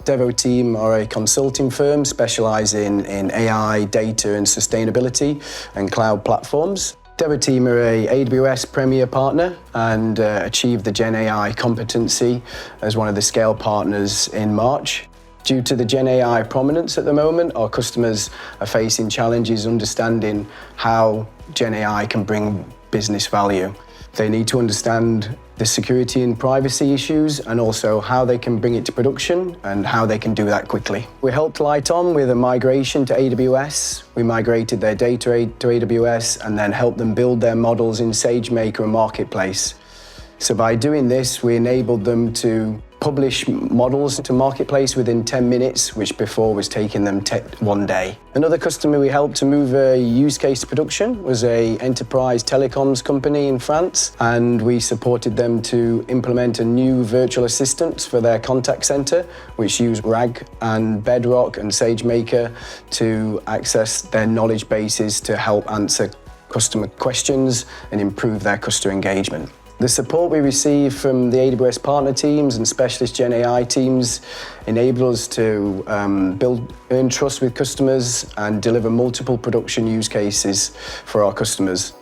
Devoteam are a consulting firm specialising in AI, data and sustainability and cloud platforms. Devoteam are a AWS Premier Partner and achieved the Gen AI competency as one of the scale partners in March. Due to the Gen AI prominence at the moment, our customers are facing challenges understanding how Gen AI can bring business value. They need to understand the security and privacy issues and also how they can bring it to production and how they can do that quickly. We helped Lighton with a migration to AWS. We migrated their data to AWS and then helped them build their models in SageMaker and Marketplace. So by doing this, we enabled them to publish models to Marketplace within 10 minutes, which before was taking them 1 day. Another customer we helped to move a use case to production was an enterprise telecoms company in France, and we supported them to implement a new virtual assistant for their contact center, which used RAG and Bedrock and SageMaker to access their knowledge bases to help answer customer questions and improve their customer engagement. The support we receive from the AWS partner teams and specialist Gen AI teams enable us to earn trust with customers and deliver multiple production use cases for our customers.